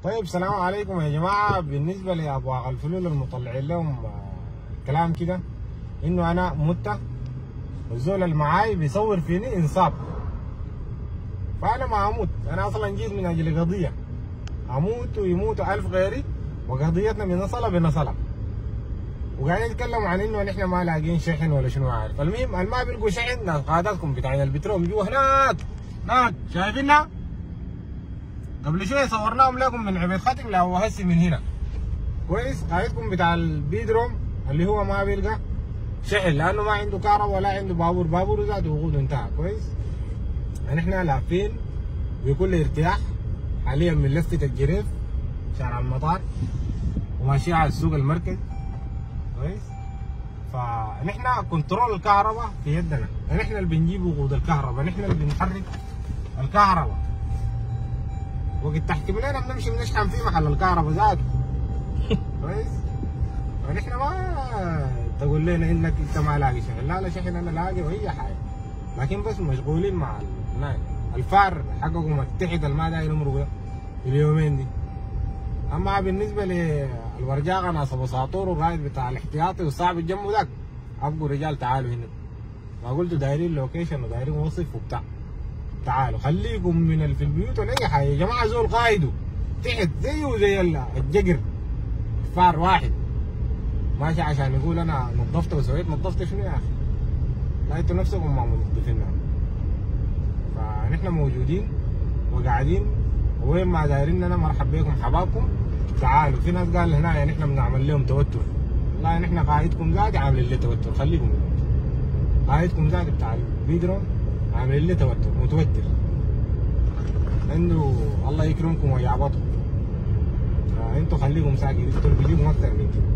طيب السلام عليكم يا جماعة. بالنسبة لأبواق الفلول المطلعين لهم كلام كده إنه أنا مت والزول اللي معاي بيصور فيني إنصاب، فأنا ما أموت. أنا أصلا جيت من أجل قضية، أموت ويموتوا 1000 غيري وقضيتنا بنصلة بنصلة. وقاعدين يتكلموا عن إنه نحن ما لاقيين شحن ولا شنو عارف. المهم ما بيلقوا شحن، ناس قادتكم بتاعين البترول جوا هناك شايفيننا؟ قبل شوية صورناهم لكم من عبيد ختم لو هسي من هنا كويس. قايدكم بتاع البيدروم اللي هو ما بيلقى شحن لأنه ما عنده كهرباء ولا عنده بابور ذاته وقوده انتهى كويس. نحن لافين بكل ارتياح حاليا من لفتة الجريف شارع المطار وماشيين على السوق المركز كويس. فنحن كنترول الكهرباء في يدنا، نحن اللي بنجيب وقود الكهرباء، نحن اللي بنحرك الكهرباء. وقت تحكم لنا بنمشي بنشحن في محل الكهرباء ذاته كويس. فنحن ما تقول لنا انك انت ما لاقي شحن، لا شحن انا لاقي واي حاجه، لكن بس مشغولين مع الفار حقكم التحت اللي ما داير يمرقوا اليومين دي. اما بالنسبه للورجاقه ناس ابو ساطور والرايد بتاع الاحتياطي والصعب الجنب ذاك، ابقوا رجال تعالوا هنا. ما قلتوا دايرين لوكيشن ودايرين وصف وبتاع، تعالوا خليكم من في البيوت ولا اي حاجه يا جماعه. زول قايده تحت زيه وزي الجقر فار واحد ماشي عشان يقول انا نظفت وسويت. نظفت شنو يا اخي؟ لا انتوا نفسكم ما منظفيننا. فنحن موجودين وقاعدين وين ما دايريننا مرحب بكم حبابكم. تعالوا. في ناس قال هنا يعني نحن بنعمل لهم توتر، والله نحن قايدكم ذات عاملين لي توتر. خليكم قايدكم ذات بتاع البيدرو عاملين لي توتر متوتر انه الله يكرمكم ويعبطكم. انتوا خليكم ساكتين، انتوا بتجيبوا اكثر من كده.